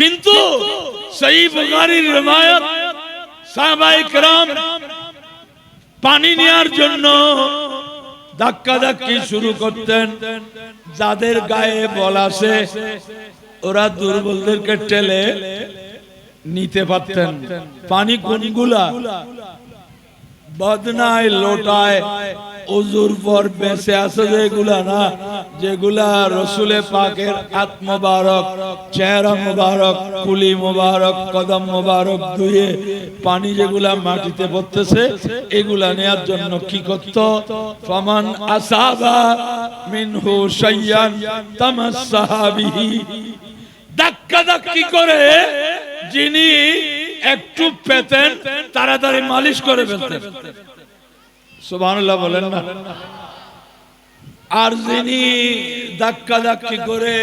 কিন্তু সহিহ বুখারীর riwayat সাহাবায়ে কেরাম পানি নেয়ার জন্য ধাক্কাধাক্কি শুরু করতেন। যাদের গায়ে বল আছে ওরা দুর্বলদেরকে ঠেলে নিতে পারতেন। পানি কোনগুলা? বদনায়, লোটায়, ওযুর পর বেঁচে আছে যেগুলা না, যেগুলা রসুলে পাকের হাত মোবারক, চেহারা মোবারক, কুলি মোবারক, কদম মোবারক ধুয়ে পানি যেগুলা মাটিতে পড়তেছে, এগুলা নেয়ার জন্য কি করত? ফামান আসাবা মিনহু শাইয়ান তামাসসাহা বিহি, ধাক্কাধাক্কি করে যিনি একটু পেতেন তাড়াতাড়ি মালিশ করে ফেলতেন। সুবহানাল্লাহ বলেন না। আর যিনি ধাক্কাধাক্কি করে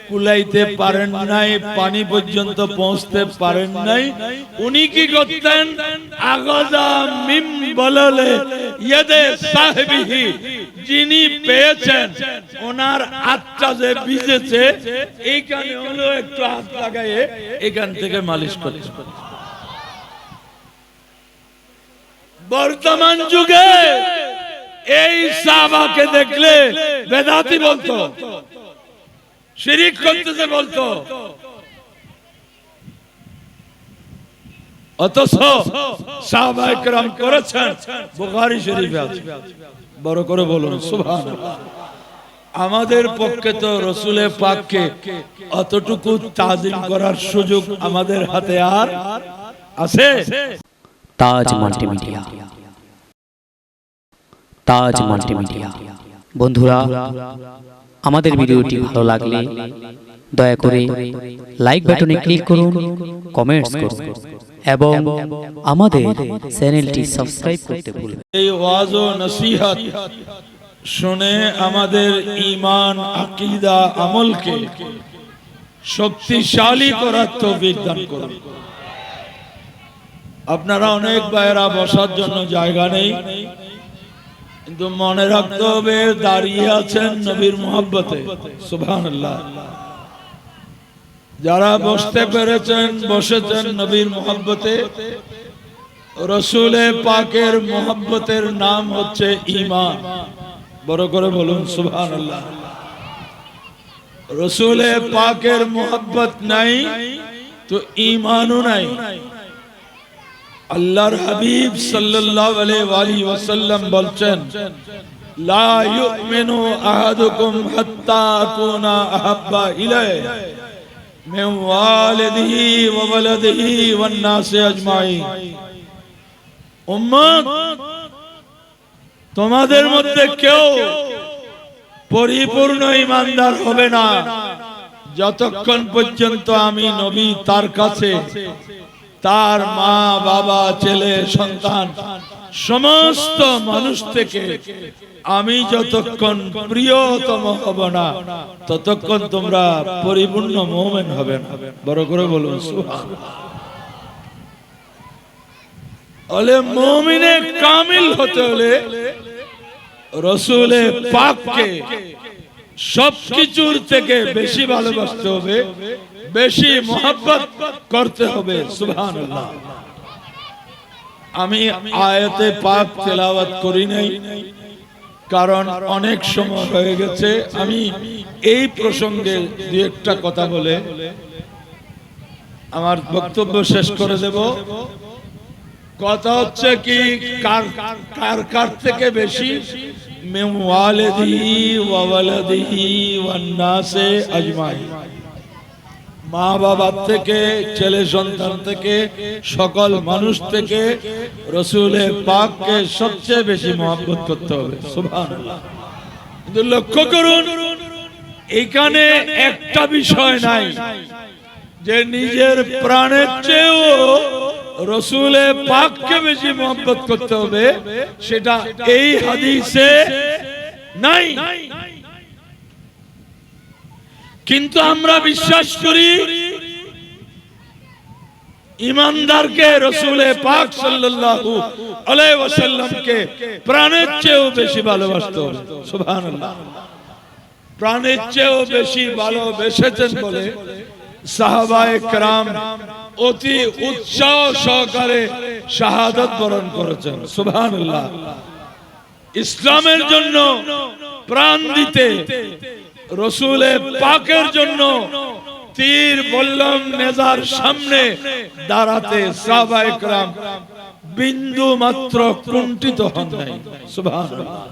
কুলাইতে পারেন নাই, পানি পর্যন্ত পৌঁছতে পারেন নাই, উনি কি করতেন? আগাযা মিম বললে ইয়াদে সাহিবিহি, যিনি পেয়েছেন ওনার হাতটা যে ভিজেছে এইখানে হলো একটু হাত লাগায়ে এখান থেকে মালিশ করতেন। বর্তমান যুগে এই সাহাবাকে দেখলে বেদাতি বলতো, শিরিক করতেছে বলতো, অথচ সাহাবায়ে কেরাম করেছেন। বুখারী শরীফে আছে, বড় করে বলুন সুবহানাল্লাহ। আমাদের পক্ষে তো রসুলে পাককে অতটুকু তাজিম করার সুযোগ আমাদের হাতে আর আছে? তাজ মাল্টিমিডিয়া, তাজ মাল্টিমিডিয়া। বন্ধুরা, আমাদের ভিডিওটি ভালো লাগলে দয়া করে লাইক বাটনে ক্লিক করুন, কমেন্টস করুন এবং আমাদের চ্যানেলটি সাবস্ক্রাইব করতে ভুলবেন না। এই ওয়াজ ও নসিহত শুনে আমাদের ঈমান, আকীদা, আমলকে শক্তিশালী করার তৌফিক দান করুন। আপনারা অনেক ভাইরা বসার জন্য জায়গা নেই, কিন্তু মনে রাখতে হবে দাঁড়িয়ে আছেন নবীর মুহাব্বতে। সুবহানাল্লাহ। যারা বসতে পেরেছেন বসেছেন নবীর মুহাব্বতে। রসুলে পাকের মুহাব্বতের নাম হচ্ছে ঈমান। বড় করে বলুন সুবহানাল্লাহ। রসুলে পাকের মুহাব্বত নাই তো ঈমানও নাই। আল্লাহর হাবিব সাল্লাল্লাহু আলাইহি ওয়াসাল্লাম বলছেন, লা ইউমিনু আহাদুকুম হাত্তা আকুনা আহাব্বা ইলাইহি মিন ওয়ালিদিহি ওয়া ওয়ালাদিহি ওয়ান নাসি আজমাইন। উম্মত, তোমাদের মধ্যে কেউ পরিপূর্ণ ঈমানদার হবে না যতক্ষণ পর্যন্ত আমি নবী তার কাছে, তার মা, বাবা, ছেলে, সন্তান, সমস্ত মানুষ থেকে আমি যতক্ষণ প্রিয়তম হব না ততক্ষণ তোমরা পরিপূর্ণ মুমিন হবে না। বড় করে বলুন সুবহানাল্লাহ। ওলে মুমিনে কামিল হতে হলে রসুলে পাককে সবকিছুর থেকে বেশি ভালোবাসতে হবে, বেশি মোহাব্বত করতে হবে। সুবহানাল্লাহ। আমি আয়াতে পাক তেলাওয়াত করি নাই, কারণ অনেক সময় হয়ে গেছে। আমি এই প্রসঙ্গে দুই একটা কথা বলে আমার বক্তব্য শেষ করে দেব। কথা হচ্ছে কি, কার থেকে বেশি? মিন ওয়ালিদিহি ওয়া ওয়ালাদিহি ওয়ান নাসি আজমাইন। মা বাবা থেকে, ছেলে সন্তান থেকে, সকল মানুষ থেকে রসুলে পাককে সবচেয়ে বেশি মহব্বত করতে হবে। সুবহানাল্লাহ। কিন্তু লক্ষ্য করুন, এখানে একটা বিষয় নাই যে নিজের প্রাণের চেয়েও রসুলে পাককে বেশি মহব্বত করতে হবে, সেটা এই হাদিসে নাই। কিন্তু আমরা বিশ্বাস করি ঈমানদারকে রসুলে পাক সাল্লাল্লাহু আলাইহি ওয়াসাল্লামকে প্রাণের চেয়েও বেশি ভালোবাসতে হবে। সুবহানাল্লাহ। প্রাণের চেয়েও বেশি ভালোবেসেছেন বলে সাহাবায়ে কেরাম অতি উৎসাহ সহকারে শাহাদাত বরণ করেছেন। সুবহানাল্লাহ। ইসলামের জন্য প্রাণ দিতে, রাসূলে পাকের জন্য তীর বল্লম নেজার সামনে দাঁড়াতে সাহাবায়ে কেরাম বিন্দু মাত্র কুণ্ঠিত হন নাই। সুবহানাল্লাহ।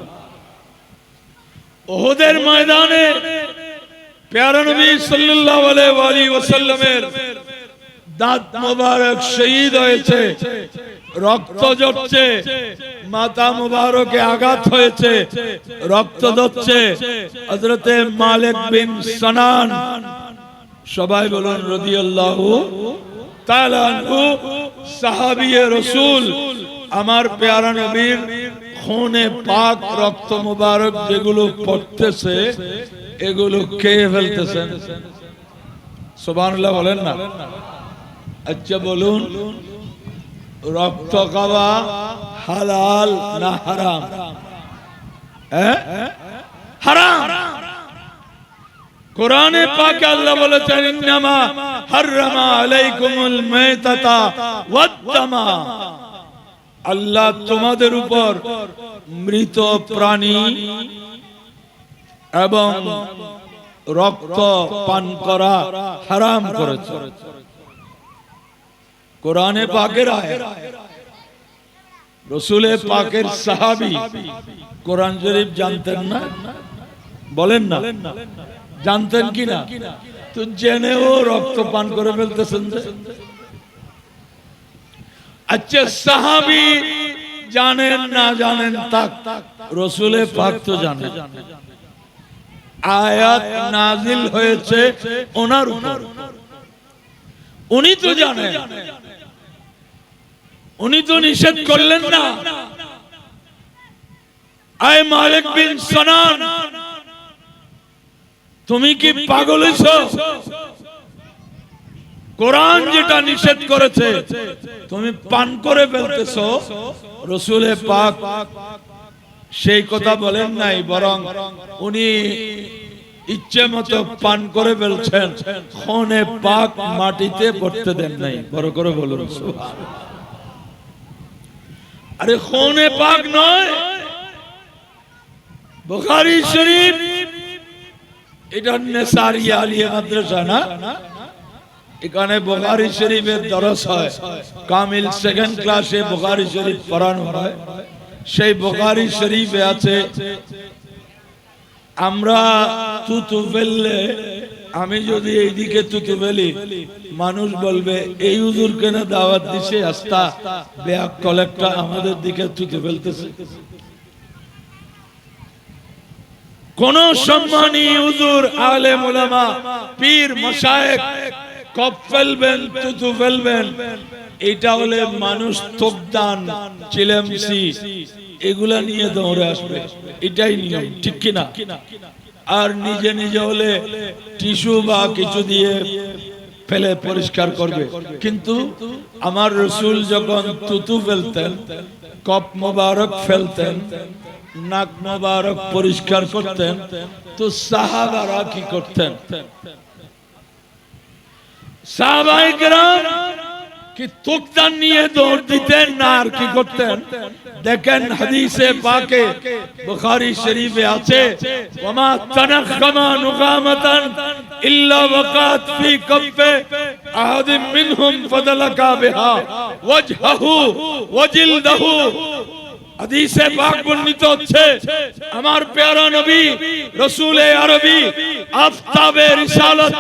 উহুদের ময়দানে প্যারা নবী সাল্লাল্লাহু আলাইহি ওয়াসাল্লামের দাঁত মোবারক শহীদ হয়েছে, রক্ত ঝরছে, মাথা মোবারকে আঘাত হয়েছে, রক্ত ঝরছে। হযরতে মালিক বিন সানান, সবাই বলুন রাদিয়াল্লাহু তাআলা আনহু, সাহাবীয়ে রাসূল, আমার প্যারা নবীর খুনে পাক রক্ত মোবারক যেগুলো পড়তেছে এগুলো খেয়ে ফেলতেছেন। সুবহানাল্লাহ বলেন না? আচ্ছা বলুন, রক্ত খাওয়া হালাল না হারাম? হারাম। কোরআনে পাকে আল্লাহ বলেছেন, ইন্নামা হাররামা আলাইকুমুল মাইতাতা ওয়াদ-দামা, আল্লাহ তোমাদের উপর মৃত প্রাণী এবং রক্ত পান করা হারাম করেছে। কোরআনে পাকের আয়াত। রাসূলে পাকের সাহাবী কোরআন শরীফ জানতেন না? বলেন না, জানতেন কি না? তো জেনেও রক্ত পান করে ফেলতেছেন যে। আচ্ছা, সাহাবী জানেন না জানেন তাক, রাসূলে পাক তো জানেন। আয়াত নাজিল হয়েছে ওনার উপর, উনি তো জানেন, উনি তো নিষেধ করলেন না। আয় মালিক বিন সানান, তুমি কি পাগল হইছো? কোরআন যেটা নিষেধ করেছে তুমি পান করে ফেলতেছো। রাসূলে পাক সেই কথা বলেন নাই, বরং উনি ইচ্ছে মতো পান করে ফেলছেন, খুনে পাক মাটিতে পড়তে দেন নাই। বড় করে বলুন সুবহানাল্লাহ। আরে খুনে পাক নয়, বুখারী শরীফ, এটা নেসারি আলিয়া মাদ্রাসা না, এখানে বুখারী শরীফের দরস হয়, কামিল সেকেন্ড ক্লাসে বুখারী শরীফ পড়ানো হয়। সেই বুখারী শরীফে আছে, আমরা তুতু ফেললে, আমি যদি এইদিকে তুতু ফেলি, মানুষ বলবে এই হুজুর কেন দাওয়াত দিছে, আস্তা বেয়া কলেক্টর আমাদের দিকে তুতু ফেলতেছে। কোন সম্মানী হুজুর, আলেম উলামা, পীর মাশায়েখ কপ ফেলবেন, তুতু ফেলবেন, এটা হলে মানুষ তোকদান, চিলেমসি এগুলা নিয়ে দৌড়ে আসবে, এটাই নিয়ম, ঠিক কিনা? আর নিজে নিজে হলে টিস্যু বা কিছু দিয়ে ফেলে পরিষ্কার করবে। কিন্তু আমার রাসূল যখন তুতু ফেলতেন, কপ মোবারক ফেলতেন, নাক মোবারক পরিষ্কার করতেন, তো সাহাবারা কি করতেন? সাহাবায়ে কেরাম কি তুকদান নিয়ে দৌড় দিতেন না আর কি করতেন? দেখেন হাদিসে পাকে বুখারী শরীফে আছে, ওয়ামা তানাখামা নুকামাতান ইল্লা ওয়াকাত ফি কাফে আহাদিম মিনহুম ফাদালাকা বিহা ওয়াজহাহু ওয়াজিলদাহু। হাদিসে পাক বর্ণিত হচ্ছে, আমার প্যারা নবী রাসূলে আরবী, আফতাবে রিসালাত,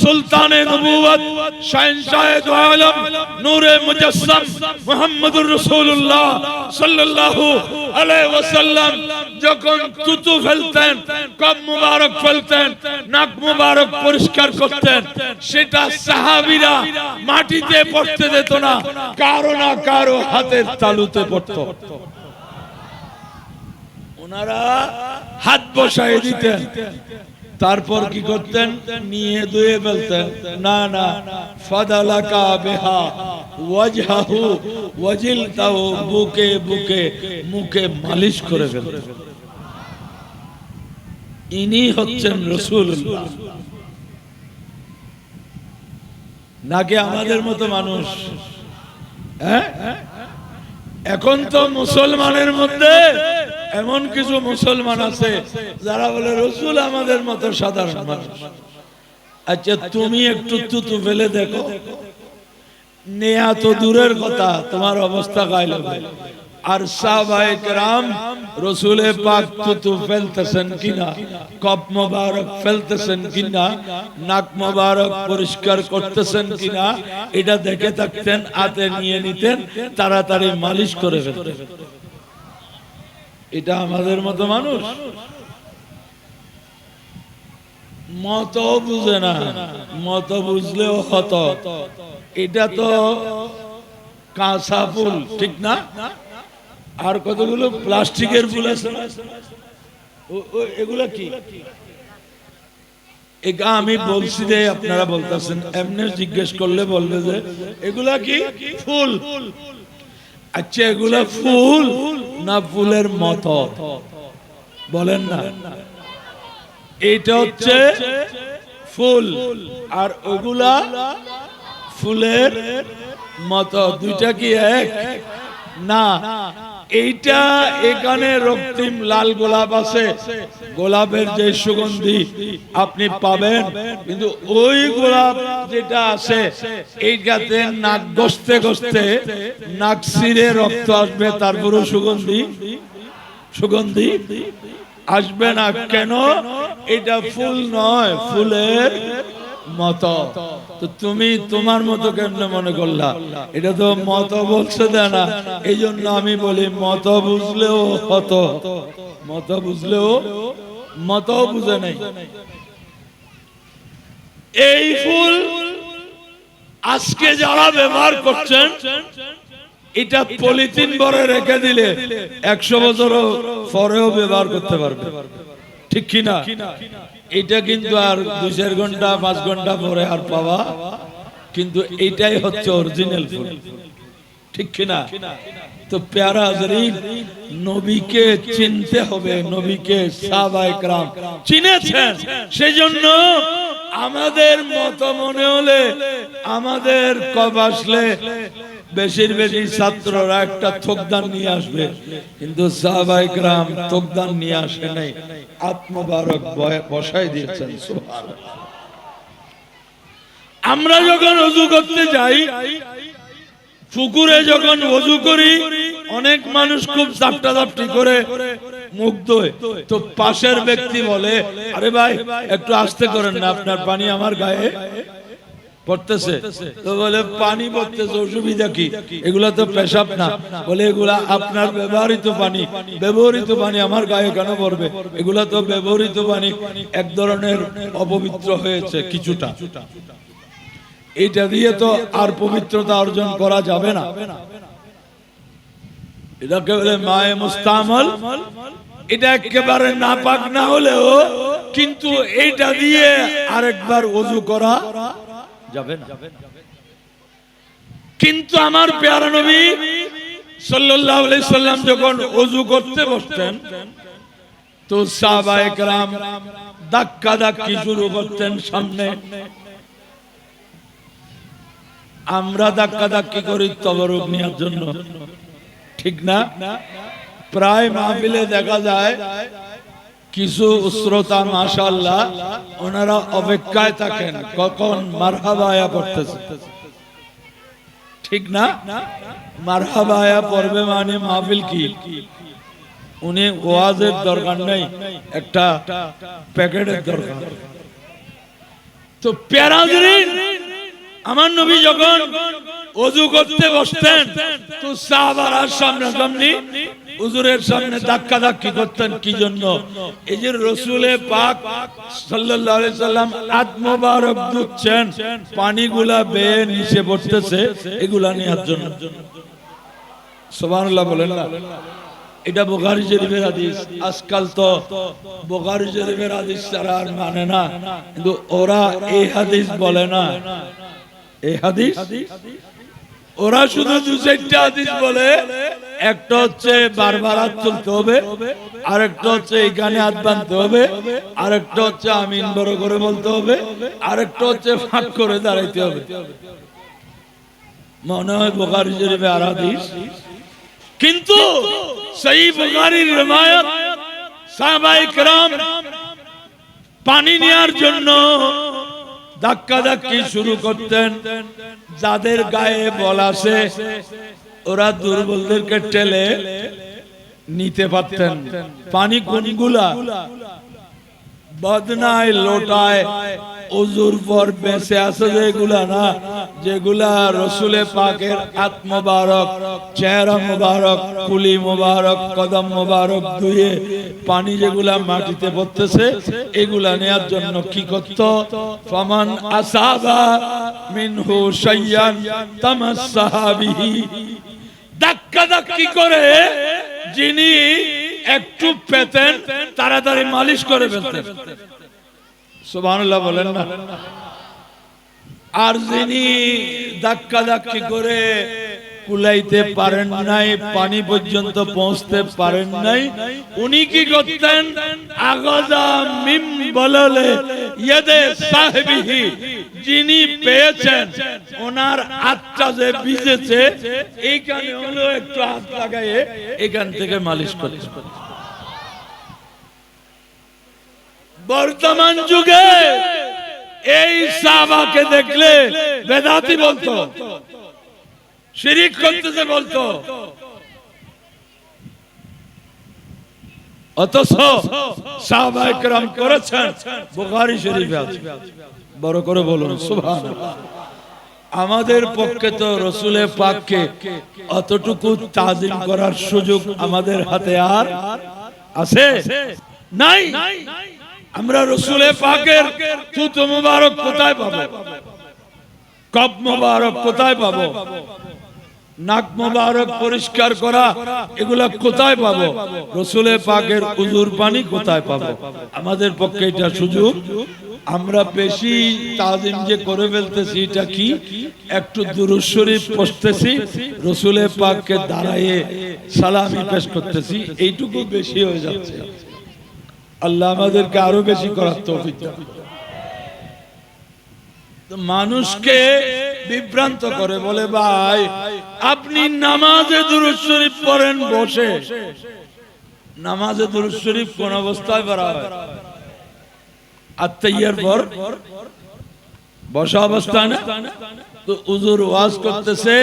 সুলতানে নবুয়ত, শাহনশাহে দু আলম, নূরে মুজাসসাম মুহাম্মদুর রাসূলুল্লাহ সাল্লাল্লাহু আলাইহি ওয়াসাল্লাম যখন তুতু ফেলতেন, কপ মুবারক ফেলতেন, নাক মুবারক পরিষ্কার করতেন, সেটা সাহাবীরা মাটিতে পড়তে দিত না, কারো না কারো হাতের তালুতে পড়তো। ওনারা হাত বসায় দিতেন, তারপর কি করতেন? নিয়ে ধুয়ে ফেলতেন। না না, ফাদালাকা বিহা ওয়াজহাহু ওয়াজিলতাহু, বুকে বুকে মুখে মালিশ করে ফেলতেন। ইনি হচ্ছেন রাসূলুল্লাহ। নাকি আমাদের মতো মানুষ? হ্যাঁ, এখন তো মুসলমানের মধ্যে এমন কিছু মুসলমান আছে যারা বলে রসুল আমাদের মতো সাধারণ মানুষ। আচ্ছা, তুমি একটু তুতু ফেলে দেখো, নেয়া তো দূরের কথা, তোমার অবস্থা গাইল। আর সাহাবায়ে কেরাম রসুলে পাক তুতু ফেলতেছেন কিনা, কপ মোবারক ফেলতেছেন কিনা, নাক মোবারক পরিষ্কার করতেছেন কিনা, এটা দেখে থাকতেন, হাতে নিয়ে নিতেন, তাড়াতাড়ি মালিশ করে ফেলতেন। এটা আমাদের মতো মানুষ? মত বুঝে না, মত বুঝলেও হতো। এটা তো কাঁচা ফুল, ঠিক না? আর কতগুলো প্লাস্টিকের ফুল আছে, এগুলা কি? এটা আমি বলছি যে আপনারা বলতেছেন, এমনি জিজ্ঞেস করলে বলবে যে এগুলা কি? ফুল। আচ্ছা, এগুলা ফুল না ফুলের মতো? বলেন না। এটা হচ্ছে ফুল, আর ওগুলা ফুলের মতো। দুইটা কি এক না? এইটা এখানে রক্তিম লাল গোলাপ আছে, গোলাপের যে সুগন্ধি আপনি পাবেন, কিন্তু ওই গোলাপ যেটা আছে এইটাতে নাক ঘষতে ঘষতে নাক ছিঁড়ে রক্ত আসবে, তারপরে সুগন্ধি আসবে না। কেন? এটা ফুল নয়, ফুলের মতো। তো তুমি তোমার মতো কেমনে মনে করলা? এটা তো মত বলছে না, এই জন্য আমি বলি মত বুঝলেও হতো, মত বুঝলেও মত বুঝে নাই। এই ফুল আজকে যারা ব্যবহার করছেন, এটা পলিথিন ভরে রেখে দিলে 100 বছর পরেও ব্যবহার করতে পারবে, ঠিক কিনা? এটা কিন্তু আর 2-4 ঘন্টা 5 ঘন্টা পরে আর পাওয়া, কিন্তু এইটাই হচ্ছে অরিজিনাল ফুল, ঠিক কিনা? তো প্যারা হাজরিন, নবীকে চিনতে হবে, নবীকে সাহাবায়ে কেরাম চিনেছেন, সেজন্য আমাদের মত মনে হলে, আমাদের কব আসলে বেশির বেশি ছাত্ররা একটা থোকদান নিয়ে আসবে, কিন্তু সাহাবায়ে কেরাম থোকদান নিয়ে আসে নাই, আত্মবারক বসাই দিয়েছেন। সুবহানাল্লাহ। আমরা যখন ওযু করতে যাই, পুকুরে যখন ওযু করি, অনেক মানুষ খুব চাপটাচাপটি করে মুখ ধোয়, তো পাশের ব্যক্তি বলে, আরে ভাই একটু আস্তে করেন না, আপনার পানি আমার গায়ে পড়তেছে। তো বলে, পানি পড়তেছে, অসুবিধা কি? এগুলা তো পেশাব না। বলে, এগুলা আপনার ব্যবহৃত পানি, ব্যবহৃত পানি আমার গায়ে কেন পড়বে? এগুলা তো ব্যবহৃত পানি, এক ধরনের অপবিত্র হয়েছে কিছুটা, এটা দিয়ে তো আর পবিত্রতা অর্জন করা যাবে না। এটাকে বলে মায়ে মুস্তামাল। এটা একেবারে নাপাক না হলেও কিন্তু এইটা দিয়ে আরেকবার ওযু করা যাবে না। কিন্তু আমার প্যারা নবী সাল্লাল্লাহু আলাইহি সাল্লাম যখন ওযু করতে বসতেন, তো সাহাবায়ে কেরাম ধাক্কা ধাক্কি শুরু করতেন সামনে। আমরা ধাক্কা ধাক্কি করি তবরুক নেওয়ার জন্য, ঠিক না? প্রায় মাহফিলে দেখা যায় কিছু শ্রোতা মাশাআল্লাহ ওনারা অপেক্ষায় থাকেন কখন মারহাবা আয়া পড়তেছে, ঠিক না? মারহাবা আয়া পড়বে মানে মাহফিল কি? উনি ওয়াজের দরকার নেই, একটা প্যাকেটের দরকার। তো প্যারা হাজরিন, আমার নবী যখন ওযু করতে বসতেন, তো সাহাবারা সামনাসামনি হুজুরের সামনে ধাক্কা ধাক্কি করতেন। কি জন্য? এই যে রাসূলে পাক সাল্লাল্লাহু আলাইহি সাল্লাম হাত মোবারক ধুচ্ছেন, পানিগুলা বেয়ে নিচে পড়তেছে, এগুলা নেওয়ার জন্য। সুবহানাল্লাহ বলেন না? এটা বুখারী শরীফের হাদিস। আজকাল তো বুখারী শরীফের হাদিস ছাড়া আর মানে না, কিন্তু ওরা এই হাদিস বলে না, এই হাদিস ওরা শুধু দু চারটা হাদিস বলে, একটা হচ্ছে বারবার হাত তুলতে হবে, আরেকটা হচ্ছে এখানে হাত বাঁধতে হবে, আরেকটা হচ্ছে আমিন বড় করে বলতে হবে, আরেকটা হচ্ছে ফাঁক করে দাঁড়াইতে হবে। মনে হয় বুখারী শরীফে আর হাদিস, কিন্তু সহিহ বুখারীর riwayat সাহাবায়ে কেরাম পানি নেওয়ার জন্য ধাক্কাধাক্কি শুরু করতেন। যাদের গায়ে বল আছে ওরা দুর্বলদেরকে ঠেলে নিতে পারতেন। পানি কোনগুলা? বদনায়, লোটায়, ওযুর পর বেঁচে আছে যেগুলা না, যেগুলা রসুলে পাকের হাত মোবারক, চেহারা মোবারক, কুলি মোবারক, কদম মোবারক ধুয়ে পানি যেগুলা মাটিতে পড়তেছে, এগুলা নেয়ার জন্য কি করত? ফামান আসাবা মিনহু শাইয়ান তামাসসাহা বিহি, ধাক্কাধাক্কি করে যিনি একটু পেতেন তাড়াতাড়ি মালিশ করে ফেলতেন। সুবহানাল্লাহ বলেন না। আর যিনি ধাক্কাধাক্কি করে কুলাইতে পারেন নাই, পানি পর্যন্ত পৌঁছতে পারেন নাই, উনি কি করতেন? আগাযা মিম বললে ইয়াদে সাহিবিহি, যিনি পেয়েছেন ওনার হাতটা যে ভিজেছে এইখানে হলো একটু হাত লাগায়ে এখান থেকে মালিশ করতেন। বর্তমান যুগে এই সাহাবাকে দেখলে বেদাতি বলতো, শিরিক করতেছে বলতো, অথচ সাহাবায়ে কেরাম করেছেন। বুখারী শরীফে আছে, বড় করে বলুন সুবহানাল্লাহ। আমাদের পক্ষে তো রসুলের পাককে অতটুকু তাজিম করার সুযোগ আমাদের হাতে আর আছে? নাই। আমরা রসুলের পাকের থুতু মুবারক কোথায় পাবো? কপ মুবারক কোথায় পাবো? নাক মুবারক পরিষ্কার করা এগুলা কোথায় পাবো? রসুলের পাকের উজুর পানি কোথায় পাবো? আমাদের পক্ষে এটা সুযোগ। আমরা বেশি তাজিম যে করে ফেলতেছি, এটা কি? একটু দুরূদ শরীফ পড়তেছি, রসুলের পাককে দাঁড়ায়ে সালামি পেশ করতেছি, এইটুকু বেশি হয়ে যাচ্ছে। আল্লাহ আমাদেরকে আরো বেশি করার তৌফিক দান। মানুষকে বিভ্রান্ত করে বলে, ভাই আপনি নামাজে দুরূদ শরীফ পড়েন বসে। নামাজে দুরূদ শরীফ কোন অবস্থায় পড়া হয়? আত্তাহিয়ার পর বসা অবস্থায় না? তো হুজুর ওয়াজ করতেছে,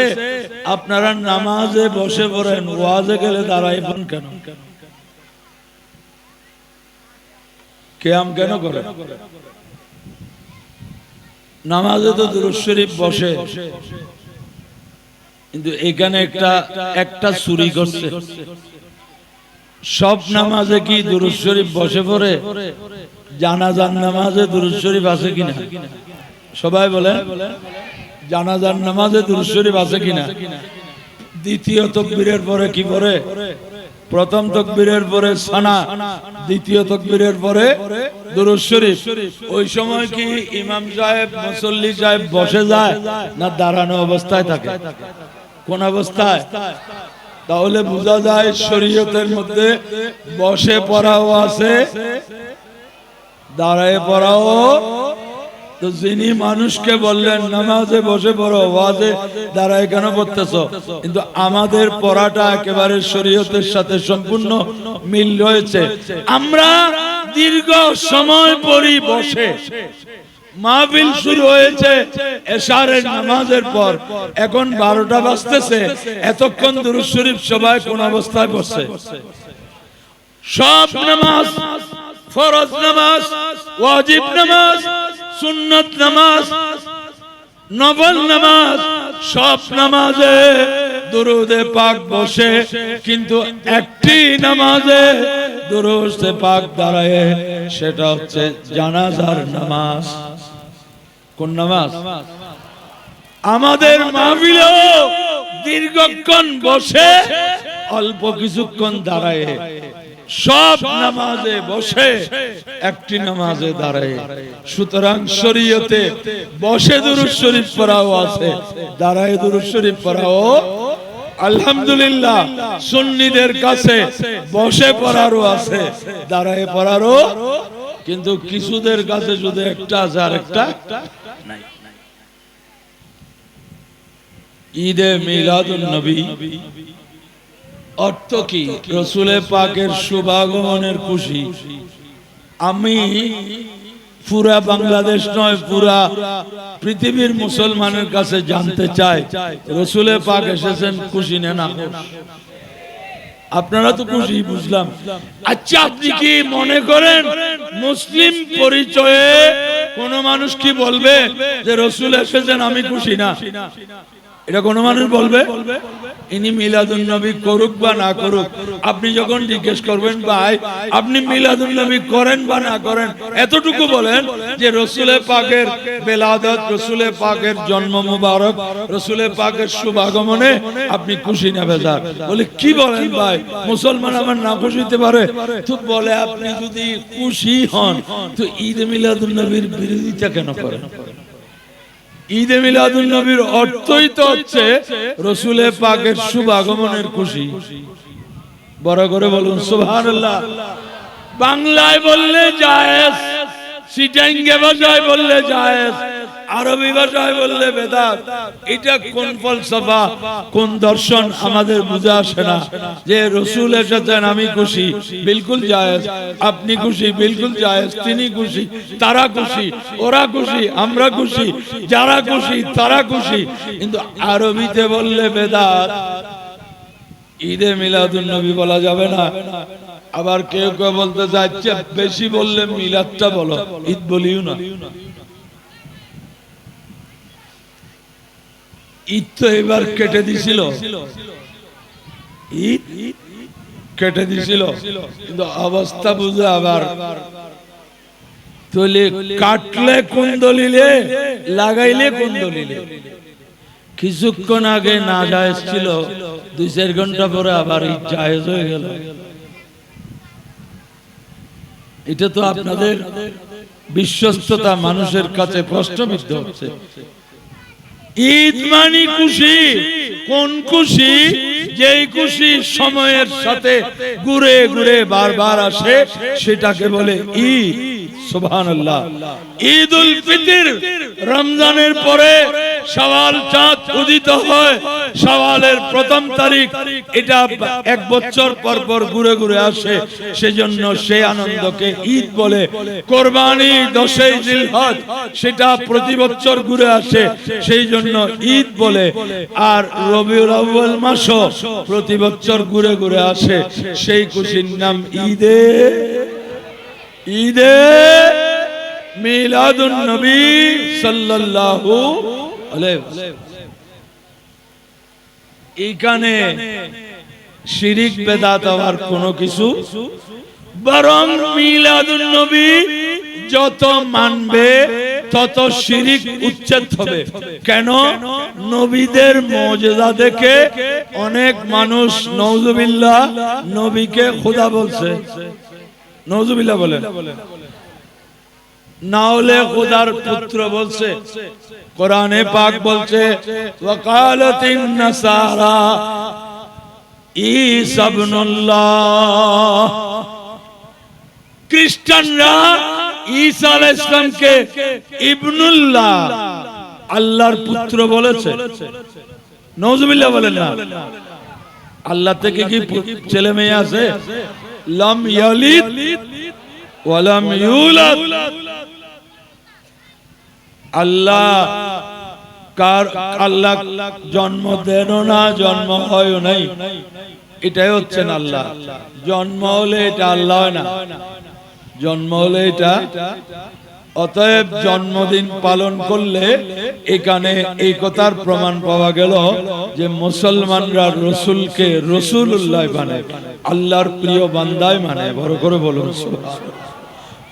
আপনারা নামাজে বসে পড়েন, ওয়াজে গেলে দাঁড়াইবেন কেন? কিয়াম কেন করে? নামাজে তো দুরূদ শরীফ বসে, কিন্তু এখানে একটা চুরি করছে। সব নামাজে কি দুরূদ শরীফ বসে পড়ে? জানাজার নামাজে দুরূদ শরীফ আছে কিনা? সবাই বলে জানাজার নামাজে দুরূদ শরীফ আছে কিনা? দ্বিতীয় তাকবীরের পরে কি পড়ে? প্রথম তাকবীরের পরে সানা, দ্বিতীয় তাকবীরের পরে দুরূদ শরীফ। ওই সময় কি ইমাম সাহেব, মুসল্লি সাহেব বসে যায় না দাঁড়ানো অবস্থায় থাকে? কোন অবস্থায়? তাহলে বোঝা যায় শরীয়তের মধ্যে বসে পড়াও আছে, দাঁড়ায় পড়াও। তো যিনি মানুষকে বললেন নামাজে বসে পড়ো, ওয়াজে দাঁড়ায় কেন পড়তেছো? কিন্তু আমাদের পড়াটা একেবারে শরীয়তের সাথে সম্পূর্ণ মিল রয়েছে। আমরা দীর্ঘ সময় পড়ি বসে। মাহফিল শুরু হয়েছে এশারের নামাজের পর, এখন 12টা বাজতেছে, এতক্ষণ দুরূদ শরীফ সবাই কোন অবস্থায় পড়ছে? সব নামাজ, ফরজ নামাজ, ওয়াজিব নামাজ, সুন্নাত নামাজ, নফল নামাজ, সব নামাজে দুরূদে পাক বসে, কিন্তু একটি নামাজে দুরূদে পাক দাঁড়ায়, সেটা হচ্ছে জানাজার নামাজ। কোন নামাজ? আমাদের মাহফিলেও দীর্ঘক্ষণ বসে, অল্প কিছুক্ষণ দাঁড়ায়। সব নামাজে বসে, একটি নামাজে দাঁড়ায়। সুতরাং শরীয়তে বসে দুরূদ শরীফ পড়াও আছে, দাঁড়ায় দুরূদ শরীফ পড়াও আলহামদুলিল্লাহ। সুন্নিদের কাছে বসে পড়ারও আছে, দাঁড়ায় পড়ারও, কিন্তু কিছুদের কাছে শুধু একটা আছে আর একটা নাই। ঈদে মিলাদুন নবী অর্থ কি? রসুলে পাকের শুভাগমনের খুশি। আমি পুরা বাংলাদেশ নয়, পুরা পৃথিবীর মুসলমানের কাছে জানতে চাই, রসুলে পাক এসেছেন, খুশি না না? আপনারা তো খুশি বুঝলাম। আচ্ছা, আপনি কি মনে করেন মুসলিম পরিচয়ে কোন মানুষ কি বলবে যে রসুল এসেছেন আমি খুশি না? এটা কোন মানুষ বলবে? ইনি মিলাদুন নবী করুক বা না করুক, আপনি যখন জিজ্ঞেস করবেন ভাই আপনি মিলাদুন নবী করেন বা না করেন, এতটুকু বলেন যে রসুলে পাকের বেলাদত, রসুলে পাকের জন্ম মুবারক, রসুলে পাকের শুভাগমনে আপনি খুশি না বেজার? বলে কি বলেন ভাই, মুসলমান আমার না খুশি হতে পারে? তো বলে আপনি যদি খুশি হন তো ঈদ মিলাদুন নবীর বিরোধিতা কেন করেন? ঈদে মিলাদুন নবীর অর্থই তো হচ্ছে রসুলে পাকের শুভাগমনের খুশি। বড় করে বলুন সুবহানাল্লাহ। বাংলায় বললে জায়েজ, সিটাঙ্গে ভাষায় বললে জায়েজ, আরবি ভাষায় বললে বেদাত। এটা কোন ফলসফা, কোন দর্শন আমাদের বুঝে আসে না। যে রসুল এসেছেন আমি খুশি, বিলকুল জায়েজ। আপনি খুশি, বিলকুল জায়েজ। তিনি খুশি, তারা খুশি, ওরা খুশি, আমরা খুশি, যারা খুশি তারা খুশি। কিন্তু আরবিতে বললে বেদাত, ঈদে মিলাদুন নবী বলা যাবে না। আবার কেউ কেউ বলতে চাচ্ছে বেশি বললে মিলাদটা বলো, ঈদ বলিও না। ঈদ তো এবার কেটে দিছিল, ঈদ কেটে দিছিল, কিন্তু অবস্থা বুঝে আবার তলে কাটলে কোন দলিলে, লাগাইলে কোন দলিলে। কিছুক্ষণ আগে না জায়েজ ছিল, 2-4 ঘন্টা পরে আবার ঈদ জায়েজ হয়ে গেল। এটা তো আপনাদের বিশ্বস্ততা মানুষের কাছে প্রশ্নবিদ্ধ হচ্ছে। ঈদ মানে খুশি, কোন খুশি? যেই খুশি সময়ের সাথে ঘুরে ঘুরে বারবার আসে সেটাকে বলে ঈদ। সুবহানাল্লাহ। ঈদুল ফিতর রমজানের পরে শাওয়াল চাঁদ উদিত হয়, শাওয়ালের প্রথম তারিখ, এটা 1 বছর পর পর ঘুরে ঘুরে আসে, সেজন্য সেই আনন্দকে ঈদ বলে। কুরবানি 10ই জিলহজ, সেটা প্রতি বছর ঘুরে আসে, সেই জন্য ঈদ বলে। আর রবিউল আউয়াল মাসও প্রতি বছর ঘুরে ঘুরে আসে, সেই খুশির নাম ঈদে ঈদে মিলাদুন নবী সাল্লাল্লাহু আলাইহি ওয়াসাল্লাম। এখানে শিরিক বেদাত হওয়ার কোনো কিছু, বরং মিলাদুন নবী যত মানবে তত শিরিক উচ্ছেদ হবে। কেন? নবীদের মুজিজা দেখে অনেক মানুষ নাউজুবিল্লাহ নবীকে খোদা বলছে। নাউজুবিল্লাহ বলেন, না হলে খোদার পুত্র বলছে। কোরআনে পাক বলছে ওয়াকালাতিন নাসারা ঈসা ইবনুল্লাহ, খ্রিস্টানরা ঈসা আলাইহিস সালামকে ইবনুল্লাহ, আল্লাহর পুত্র বলেছে। নাউজুবিল্লাহ বলেন না। আল্লাহ থেকে কি ছেলে মেয়ে আছে? লাম ইয়ালিদ ওয়া লাম ইউলাদ। আল্লাহ জন্ম দেন না, জন্ম হয় নাই, এটাই হচ্ছেন আল্লাহ। জন্ম হলে এটা আল্লাহ না, জন্ম হলে এটা। অতএব জন্মদিন পালন করলে এখানে এই কথার প্রমাণ পাওয়া গেল যে মুসলমানরা রসুলকে রসুলুল্লাহ মানে, আল্লাহর প্রিয় বান্দায় মানে। বড় করে বলুন সুবহানাল্লাহ।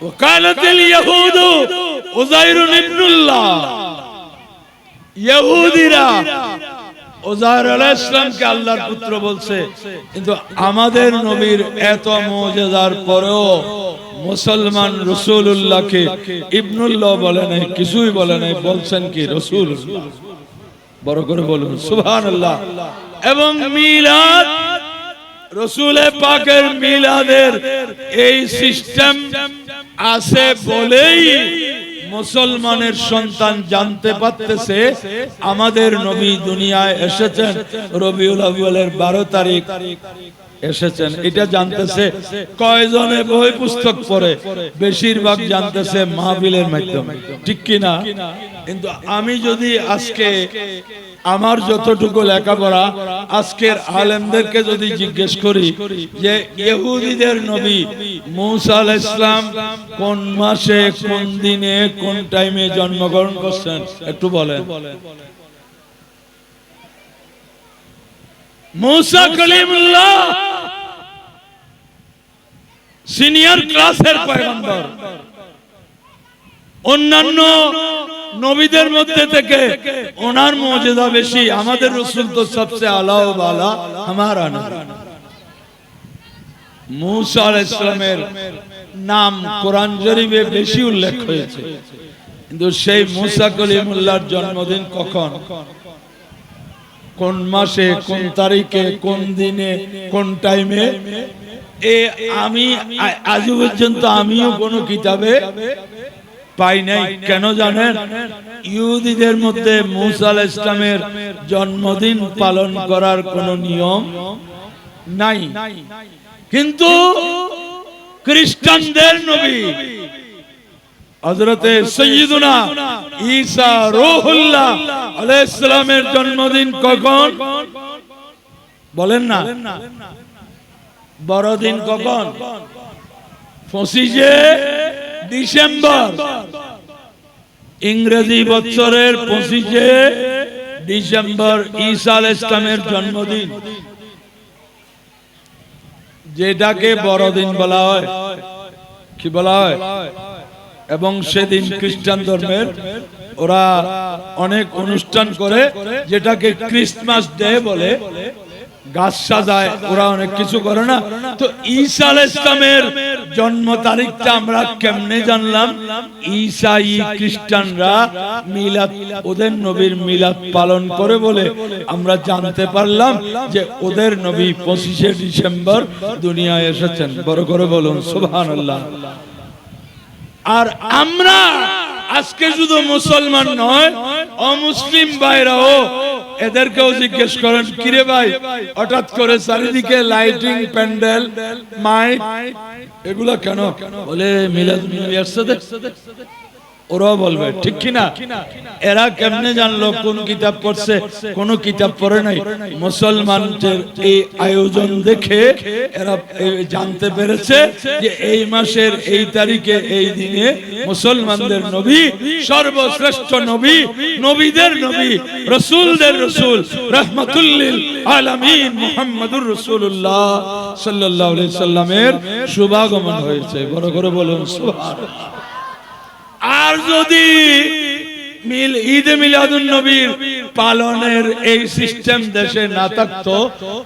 ওয়াকালাতিল ইয়াহুদু উযাইর ইবনুল্লাহ, ইহুদিরা ওজাইর আলাইহিস সালামকে আল্লাহর পুত্র বলছে, কিন্তু আমাদের নবীর এত মুজিজার পরেও মুসলমান রাসূলুল্লাহকে ইবনুল্লাহ বলে নাই, কিছুই বলে নাই, বলছেন কি রাসূলুল্লাহ। বড় করে বলুন সুবহানাল্লাহ। এবং মিলাদ, রাসূলে পাকের মিলাদের এই সিস্টেম আছে বলেই মুসলমানের সন্তান জানতে পারতেছে আমাদের নবী দুনিয়ায় এসেছেন রবিউল আউয়ালের 12 তারিখ এসেছেন। এটা জানতেছে কয়জনে বই পুস্তক পড়ে, বেশিরভাগ জানতেছে মাহফিলের মাধ্যমে, ঠিক কি না? কিন্তু আমি যদি আজকে আমার যতটুকু লেখাপড়া, আজকের আলেমদেরকে যদি জিজ্ঞেস করি যে ইহুদিদের নবী মূসা আলাইহিস সালাম কোন মাসে, কোন দিনে, কোন টাইমে জন্মগ্রহণ করছেন, একটু বলেন। মূসা কালিমুল্লাহ সিনিয়র ক্লাসের পয়গম্বর, অন্যান্য নবীদের মধ্যে থেকে ওনার মুজিজা বেশি। আমাদের রাসূল তো সবচেয়ে আলা ও বালা হামারা নবী। মূসা আলাইহিস সালামের নাম কোরআন শরীফে বেশি উল্লেখ হয়েছে, কিন্তু সেই মূসা কালিমুল্লাহর জন্মদিন কখন, কোন মাসে, কোন তারিখে, কোন দিনে, কোন টাইমে, আমি আজ পর্যন্ত আমিও কোনো কিতাবে পাই নাই। কেন জানেন? ইহুদিদের মধ্যে মূসা আলাইহিস সালামের জন্মদিন পালন করার কোনো নিয়ম নাই, কিন্তু খ্রিস্টানদের নবী হযরতে সাইয়্যিদুনা ঈসা রূহুল্লাহ আলাইহিস সালামের জন্মদিন কখন বলেন না? বড়দিন কখন? 25শে ডিসেম্বর, ইংরেজি বছরের 25শে ডিসেম্বর ঈসা আলাইহিস সালামের জন্মদিন, যেটাকে বড়দিন বলা হয়। কি বলা হয়? এবং সেদিন খ্রিস্টান ধর্মের ওরা অনেক অনুষ্ঠান করে, যেটাকে ক্রিসমাস ডে বলে, গাছ সাজায়, ওরা অনেক কিছু করে না। তো ঈসা আলাইহিস সালামের জন্ম তারিখটা আমরা কেমনে জানলাম? ঈসাই খ্রিস্টানরা মিলাদ, ওদের নবীর মিলাদ পালন করে বলে আমরা জানতে পারলাম যে ওদের নবী 25শে ডিসেম্বর দুনিয়ায় এসেছেন। বড় করে বলুন সুবহানাল্লাহ। আর আমরা আজকে শুধু মুসলমান নয়, অমুসলিম ভাইরাও, এদেরকেও জিজ্ঞেস করেন, কিরে ভাই হঠাৎ করে চারিদিকে লাইটিং, প্যান্ডেল, মাইক, এগুলো কেন? বলে মিলাদ নবী আসছে। ওরাও বলবে, ঠিক কিনা? এরা কেমনে জানলো? কোন কিতাব পড়ছে? কোন কিতাব পড়ে নাই। মুসলমানদের এই আয়োজন দেখে এরা জানতে পেরেছে যে এই মাসের এই তারিখে, এই দিনে মুসলমানদের নবী, সর্বশ্রেষ্ঠ নবী, নবীদের নবী, রাসূলদের রাসূল, রাহমাতুল লিল আলামিন মুহাম্মদুর রাসূলুল্লাহ সাল্লাল্লাহু আলাইহি সাল্লামের শুভাগমন হয়েছে। বড় করে বলুন সুবহানাল্লাহ। আর যদি ঈদে মিলাদুন নবীর পালনের এই সিস্টেম দেশে না থাকতো,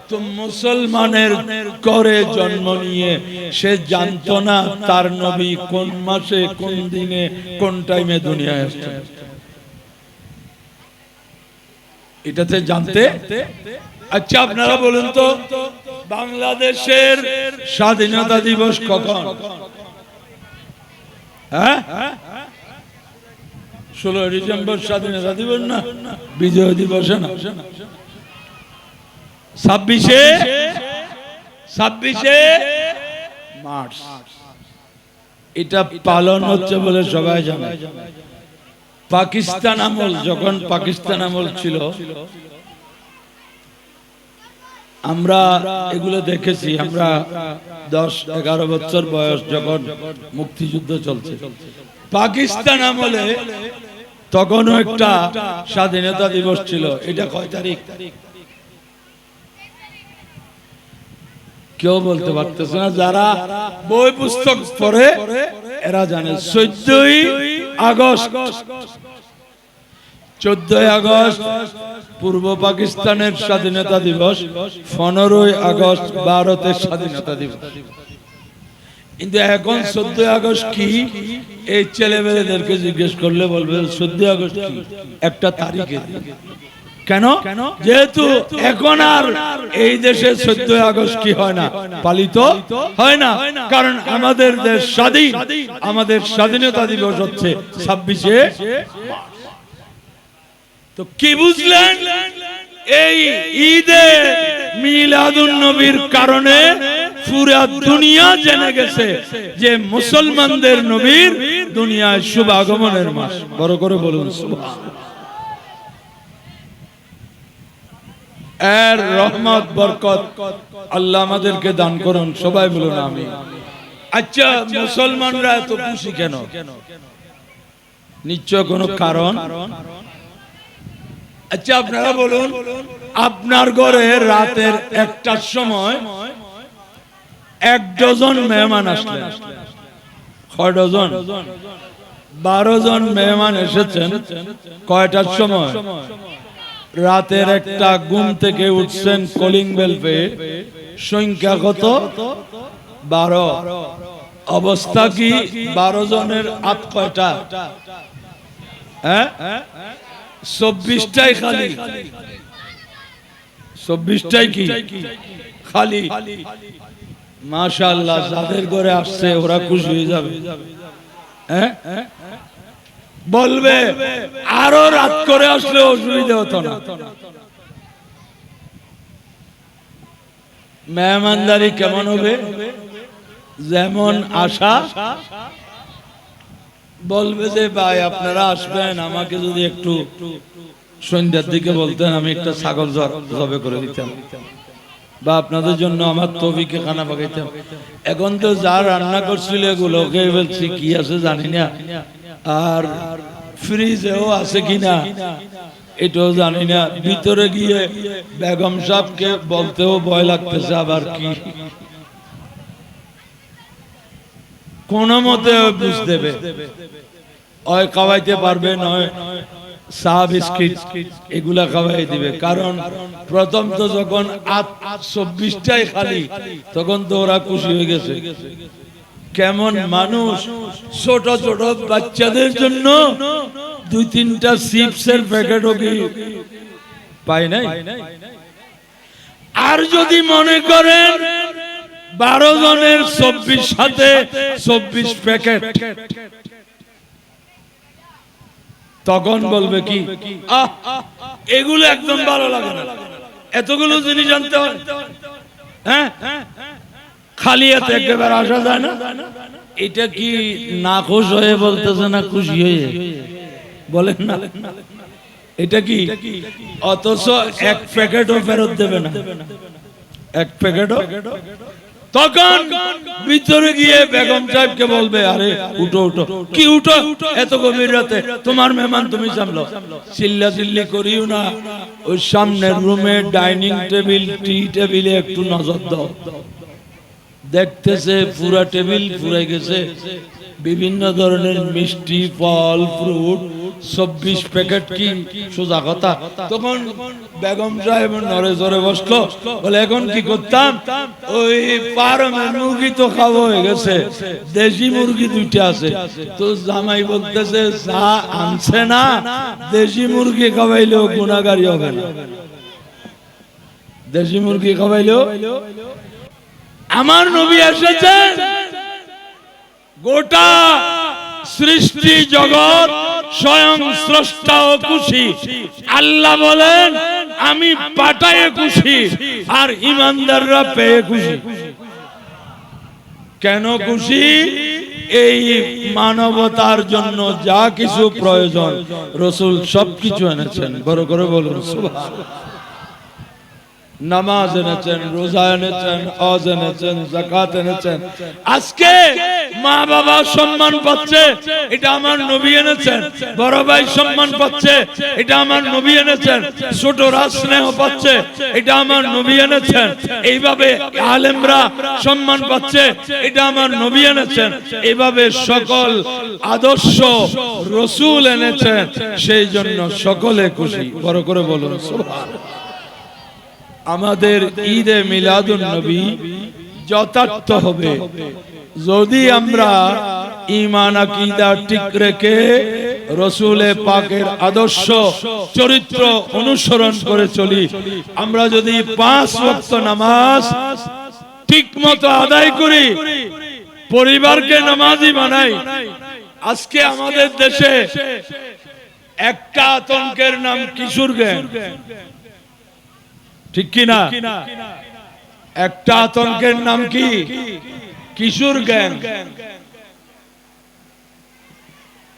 তো মুসলমানের ঘরে জন্ম নিয়ে সে জানতো না তার নবী কোন মাসে, কোন দিনে, কোন টাইমে দুনিয়ায় আসছেন। এটাতে জানতে। আচ্ছা আপনারা বলুন তো, বাংলাদেশের স্বাধীনতা দিবস কখন? হ্যাঁ, 16 ডিসেম্বর স্বাধীনতা দিবস না, বিজয় দিবস না, 26শে মার্চ। এটা পালন হচ্ছে বলে সবাই জানে। পাকিস্তান আমল, যখন পাকিস্তান আমল ছিল, আমরা এগুলো দেখেছি। আমরা 10-11 বছর বয়স যখন মুক্তিযুদ্ধ চলছে, পাকিস্তান আমলে তখনও একটা স্বাধীনতা দিবস ছিল। এটা কয় তারিখ? কেউ বলতে পারতেছে না। যারা বই পুস্তক পড়ে এরা জানে 14ই আগস্ট। 14 আগস্ট পূর্ব পাকিস্তানের স্বাধীনতা দিবস, 15 আগস্ট ভারতের স্বাধীনতা দিবস। কিন্তু এখন 14 আগস্ট কি, এই ছেলেমেয়েদেরকে জিজ্ঞেস করলে বলবে 14 আগস্ট কি একটা তারিখে। কেন? যেহেতু এখন আর এই দেশে 14 আগস্ট কি হয় না, পালিত হয় না, কারণ আমাদের দেশ স্বাধীন। আমাদের স্বাধীনতা দিবস হচ্ছে 26শে মার্চ। তো কি বুঝলেন? এই ঈদে মিলাদুন নবীর কারণে পুরা দুনিয়া জেনে গেছে যে মুসলমানদের নবীর দুনিয়ায় শুভ আগমনের মাস। বড় করে বলুন সুবহানাল্লাহ। এর রহমত বরকত আল্লাহ আমাদেরকে দান করুন, সবাই বলুন আমিন। আচ্ছা, মুসলমানরা এত খুশি কেন? নিশ্চয় কোনো কারণ। আচ্ছা আপনারা বলুন, আপনার ঘরে রাতের 1টার সময় 1 ডজন মেহমান আসলেন। কয় ডজন? 12 জন মেহমান এসেছেন। কয়টার সময়? রাতের 1টা, ঘুম থেকে উঠছেন কলিং বেল পেয়ে। সংখ্যা কত? 12। অবস্থা কি? 12 জনের হাত কয়টা? হ্যাঁ, 24টাই খালি। 24টাই কি খালি? মাশাআল্লাহ, যাদের ঘরে আসছে ওরা খুশি হয়ে যাবে। হ্যাঁ, বলবে আরো রাত করে আসলে অসুবিধা হতো না। মেহমানদারি কেমন হবে? যেমন আশা। বলবে যে ভাই আপনারা আসবেন, আমাকে যদি একটু সন্ধ্যার দিকে বলতেন আমি একটা ছাগল জবে করে দিতাম, বা আপনাদের জন্য আমার তবিকে খানা পাকাইতাম। এখন তো যা রান্না করছিল এগুলো খেয়ে ফেলছি, কি আছে জানি না, আর ফ্রিজেও আছে কিনা এটাও জানি না। ভিতরে গিয়ে বেগম সাহেবকে বলতেও ভয় লাগতেছে, আবার কি কোন মতে বুঝ দেবে, হয় খাওয়াইতে পারবে, নয় চা বিস্কিট এগুলা খাওয়াই দিবে। কারণ প্রথম তো যখন 24টাই খালি, তখন তো ওরা খুশি হয়ে গেছে। কেমন মানুষ, ছোট ছোট বাচ্চাদের জন্য 2-3টা চিপসের প্যাকেটও কি পাই নাই। আর যদি মনে করেন 12 জনের 24 সাথে 24 প্যাকেট, তখন বলবে কি এগুলো একদম ভালো লাগে না, এতগুলো জিনিস জানতে হয়। হ্যাঁ, খালি এতে একেবারে আসা যায় না। এটা কি না খুশ হয়ে বলতেছে না খুশি হয়ে বলেন না? এটা কি? অথচ 1 প্যাকেটও ফেরত দেবে না, 1 প্যাকেটও। তখন ভিতরে গিয়ে বেগম সাহেবকে বলবে আরে উঠো উঠো। কি উঠো? এত গভীর রাতে তোমার মেহমান, তুমি সামলো। চিল্লা চিল্লি করিও না। ওই সামনের রুমে ডাইনিং টেবিল, টি টেবিলে একটু নজর দাও। দেখতেছে পুরা টেবিল পুরাই গেছে, বিভিন্ন ধরনের মিষ্টি, ফল, ফ্রুট, 24 প্যাকেট। কি সোজা কথা? তখন বেগম সাহেব নড়ে চড়ে বসলো, বলে এখন কি করতাম? ওই ফার্মের মুরগি তো খাওয়া হয়ে গেছে, দেশি মুরগি 2টা আছে। তো জামাই বলতেছে যা আনছে না, দেশি মুরগি খাওয়াইলেও গুনাহগারি হবে না। দেশি মুরগি খাওয়াইলেও। আমার নবী এসেছেন, গোটা সৃষ্টি জগৎ স্বয়ং স্রষ্টাও খুশি। আল্লাহ বলেন আমি পাঠায়ে খুশি, আর ইমানদাররা পেয়ে খুশি। কেন খুশি? এই মানবতার জন্য যা কিছু প্রয়োজন রাসূল সবকিছু এনেছেন। বড় করে বলুন সুবহানাল্লাহ। নামাজ এনেছেন, রোজা এনেছেন, হজ এনেছেন, যাকাত এনেছেন। আজকে মা বাবা সম্মান পাচ্ছে, এটা আমার নবী এনেছেন। বড় ভাই সম্মান পাচ্ছে, এটা আমার নবী এনেছেন। ছোটরা স্নেহ পাচ্ছে, এটা আমার নবী এনেছেন। এইভাবে আলেমরা সম্মান পাচ্ছে, এটা আমার নবী এনেছেন। এইভাবে সকল আদর্শ রাসূল এনেছেন, সেই জন্য সকলে খুশি। বড় করে বলুন সুবহানাল্লাহ। আমাদের ঈদে মিলাদুন নবী যথার্থ হবে যদি আমরা ঈমান আকীদা ঠিক রেখে রাসূলে পাকের আদর্শ চরিত্র অনুসরণ করে চলি। আমরা যদি 5 ওয়াক্ত নামাজ ঠিকমতো আদায় করি, পরিবারকে নামাজি বানাই। আজকে আমাদের দেশে একটা আতঙ্কের নাম কিশোর গ্যাং, ঠিক কি না? একটা আতঙ্কের নাম কি? কিশোর গ্যাং।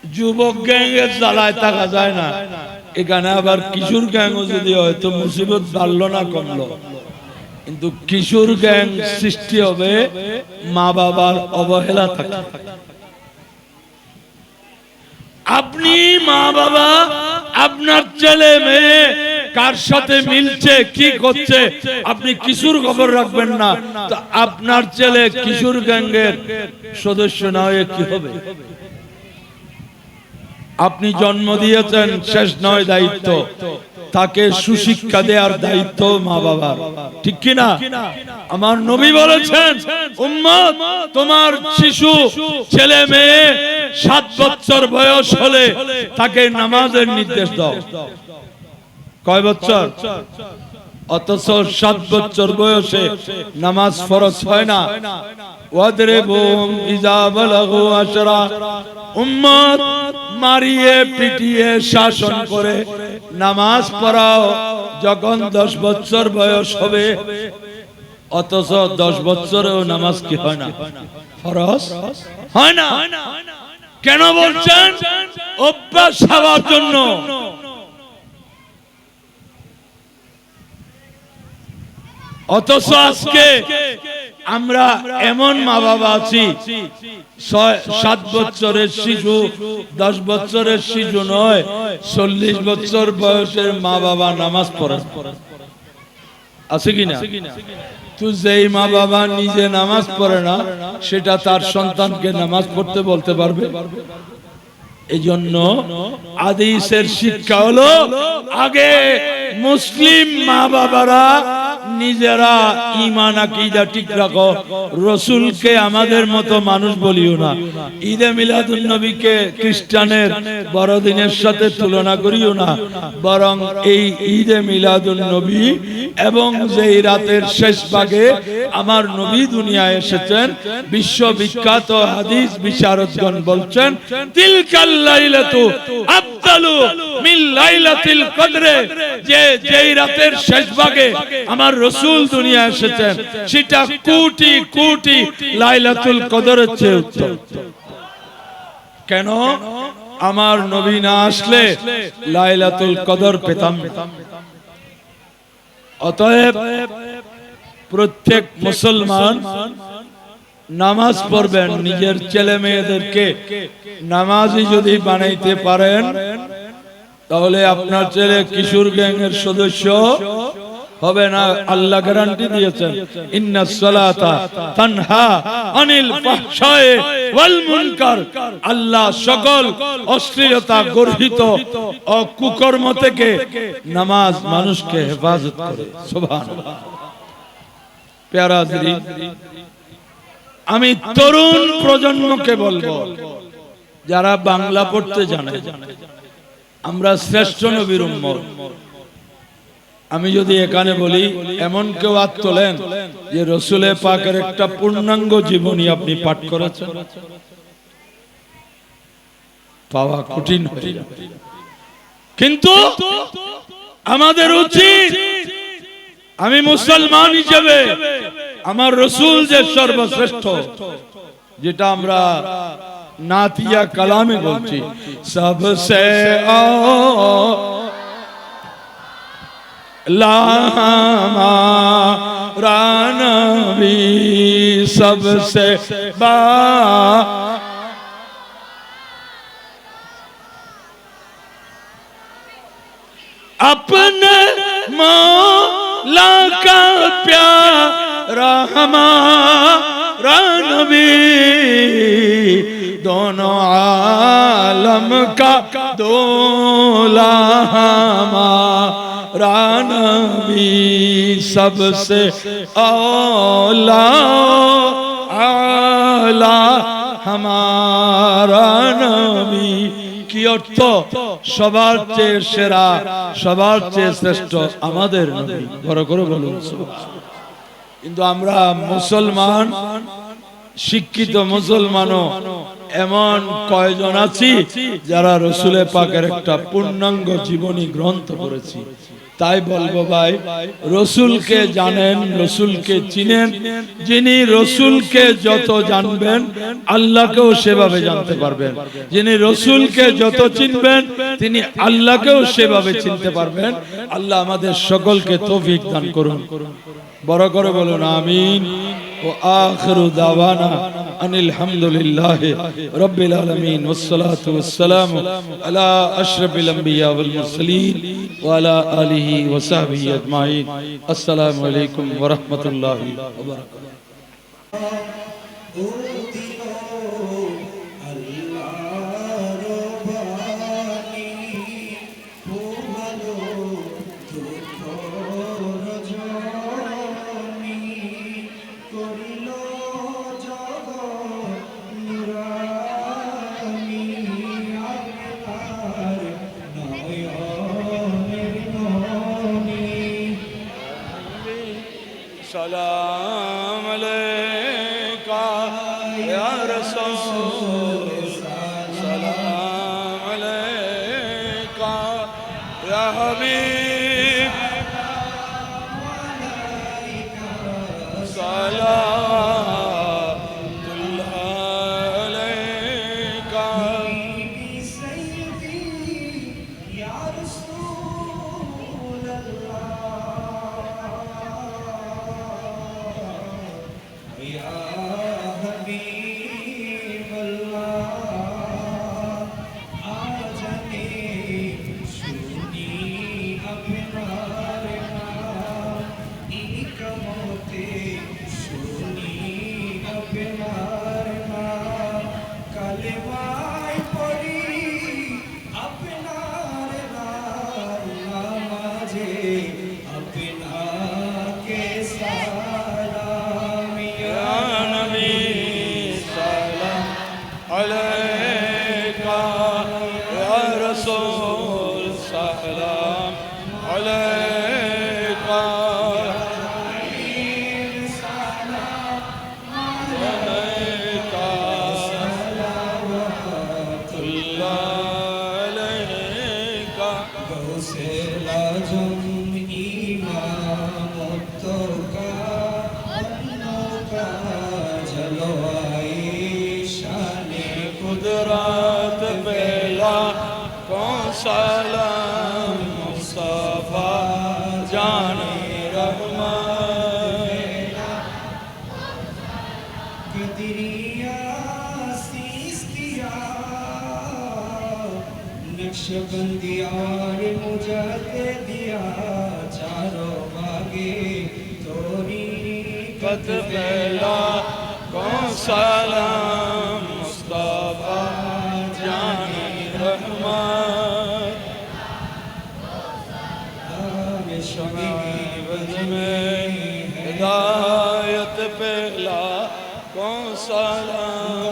যুবক গ্যাং এর জ্বালায় থাকা যায় না, এখানে আবার কিশোর গ্যাংও যদি হয় তো মুসিবত বাড়লো না কমলো। কিন্তু কিশোর গ্যাং সৃষ্টি হবে মা বাবার অবহেলা থাকে। আপনি মা বাবা আপনার ছেলে মেয়ে কার সাথে মিলছে, কি করছে, আপনি কিশোর খবর রাখবেন না, তো আপনার ছেলে কিশোর গ্যাংয়ের সদস্য না হয়ে কি হবে? আপনি জন্ম দিয়েছেন, শেষ নয় দায়িত্ব। তাকে সুশিক্ষা দেওয়ার দায়িত্ব মা বাবার, ঠিক কি না? আমার নবী বলেছেন, উম্মত তোমার শিশু ছেলে মেয়ে 7 বছর বয়স হলে তাকে নামাজের নির্দেশ দাও। কয় বছর? অথচ 7 বছর বয়সে নামাজ ফরজ হয় না। ওয়াদরিবুহুম ইযা বালাগু আশরা, উম্মত মারিয়ে পিটিয়ে শাসন করে নামাজ পড়াও যখন 10 বছর বয়স হবে। অথচ 10 বছরেও নামাজ কি হয় না? ফরজ হয় না। কেন বলছেন? অভ্যাস হওয়ার জন্য। অথচ আজকে আমরা এমন মা বাবা আছি, 7 বছরের শিশু, 10 বছরের শিশু নয়, 40 বছর বয়সের মা বাবা নামাজ পড়ে আছে কিনা? তো যেই মা বাবা নিজে নামাজ পড়ে না, সেটা তার সন্তানকে নামাজ পড়তে বলতে পারবে? এই জন্য হাদিসের শিক্ষা হলো, আগে মুসলিম মা বাবারা নিজেরা ঈমান আকীদা ঠিক রাখো। রাসূলকে আমাদের মতো মানুষ বলিও না। ঈদে মিলাদুন নবীকে খ্রিস্টানের বড়দিনের সাথে তুলনা করিও না, বরং এই ঈদে মিলাদুন নবী এবং যেই রাতের শেষ ভাগে আমার নবী দুনিয়ায় এসেছেন, বিশ্ববিখ্যাত হাদিস বিশারদগণ বলছেন, তিলকাল লাইলাতু আফদালু মিন লাইলাতিল কদরে, যে যেই রাতের শেষ ভাগে আমার রাসূল দুনিয়ায় এসেছেন, সেটা কোটি কোটি লাইলাতুল কদরের চেয়ে উত্তম। কেন? আমার নবী না আসলে লাইলাতুল কদর পেতাম না। অতএব প্রত্যেক মুসলমান নামাজ পড়বেন, নিজের ছেলে মেয়েদেরকে নামাজি যদি বানাইতে পারেন, তাহলে আপনার ছেলে কিশোর গ্যাংয়ের সদস্য হবে না। আল্লাহ গ্যারান্টি দিয়েছেন, ইন্নাস সালাতা তানহা আনিল ফাহশায়ে ওয়াল মুনকার। আল্লাহ সকল অশ্লীলতা, গর্হিত ও কুকর্ম থেকে নামাজ মানুষকে হেফাজত করে। সুবহানাল্লাহ। প্যারা হাজরিন, আমি তরুণ প্রজন্মকে বলবো, যারা বাংলা পড়তে জানে, আমরা শ্রেষ্ঠ নবীর উম্মত। আমি যদি এখানে বলি, এমন কেউ হাত তোলেন যে রাসূলে পাকের একটা পূর্ণাঙ্গ জীবনী আপনি পাঠ করেছেন? পাওয়া কঠিন হয়ে যাবে। কিন্তু আমাদের উচিত, আমি মুসলমান হিসেবে আমার রাসূল যে সর্বশ্রেষ্ঠ, যেটা আমরা নাতিয়া কালামে বলছি, সবসে हमारा नबी सबसे बा अपने मौला का प्यारा हमारा नबी दोनों आलम का दूल्हा हमारा नबी सबसे औला आला हमारा नबी কি অর্থ সবার চেয়ে সেরা সবার চেয়ে শ্রেষ্ঠ আমাদের নবী বড় করে বলুন সুবহানাল্লাহ। কিন্তু আমরা মুসলমান শিক্ষিত মুসলমানও এমন কয়জন আছি যারা রসুল পাকের একটা পূর্ণাঙ্গ জীবনী গ্রন্থ পড়েছি। তাই বলবো ভাই, রসুলকে জানেন, রসুলকে চিনেন। যিনি রসুলকে যত জানবেন আল্লাহকেও সেভাবে জানতে পারবেন। যিনি রসুলকে যত চিনবেন তিনি আল্লাহকেও সেভাবে চিনতে পারবেন। আল্লাহ আমাদের সকলকে তৌফিক দান করুন। বড় করে বলুন আমিন। ও আখিরু দাওয়ানা আনিল হামদুলিল্লাহি রাব্বিল আলামিন ওয়াসসালাতু ওয়াসসালামু আলা আশরাফিল আমবিয়া ওয়াল মুরসালিন ওয়া আলা আলিহি ওয়া সাহবিহি আজমাইন। আসসালামু আলাইকুম ওয়া রাহমাতুল্লাহি ওয়া सलाम अलैका या रसूल, सलाम अलैका या हबीब, सलामुल्लाह अलैका या रसूल कुदरत बेला कौन सलाम मुस्तफा जाने रहमान कदरिया सीस किया नक्शबंदिया मुझे दिया चारों बागे तोरी कद बेला कौन सलाम मुस्तफा जाने रहमान शमीबद में हिदायत पहला कौन सलाम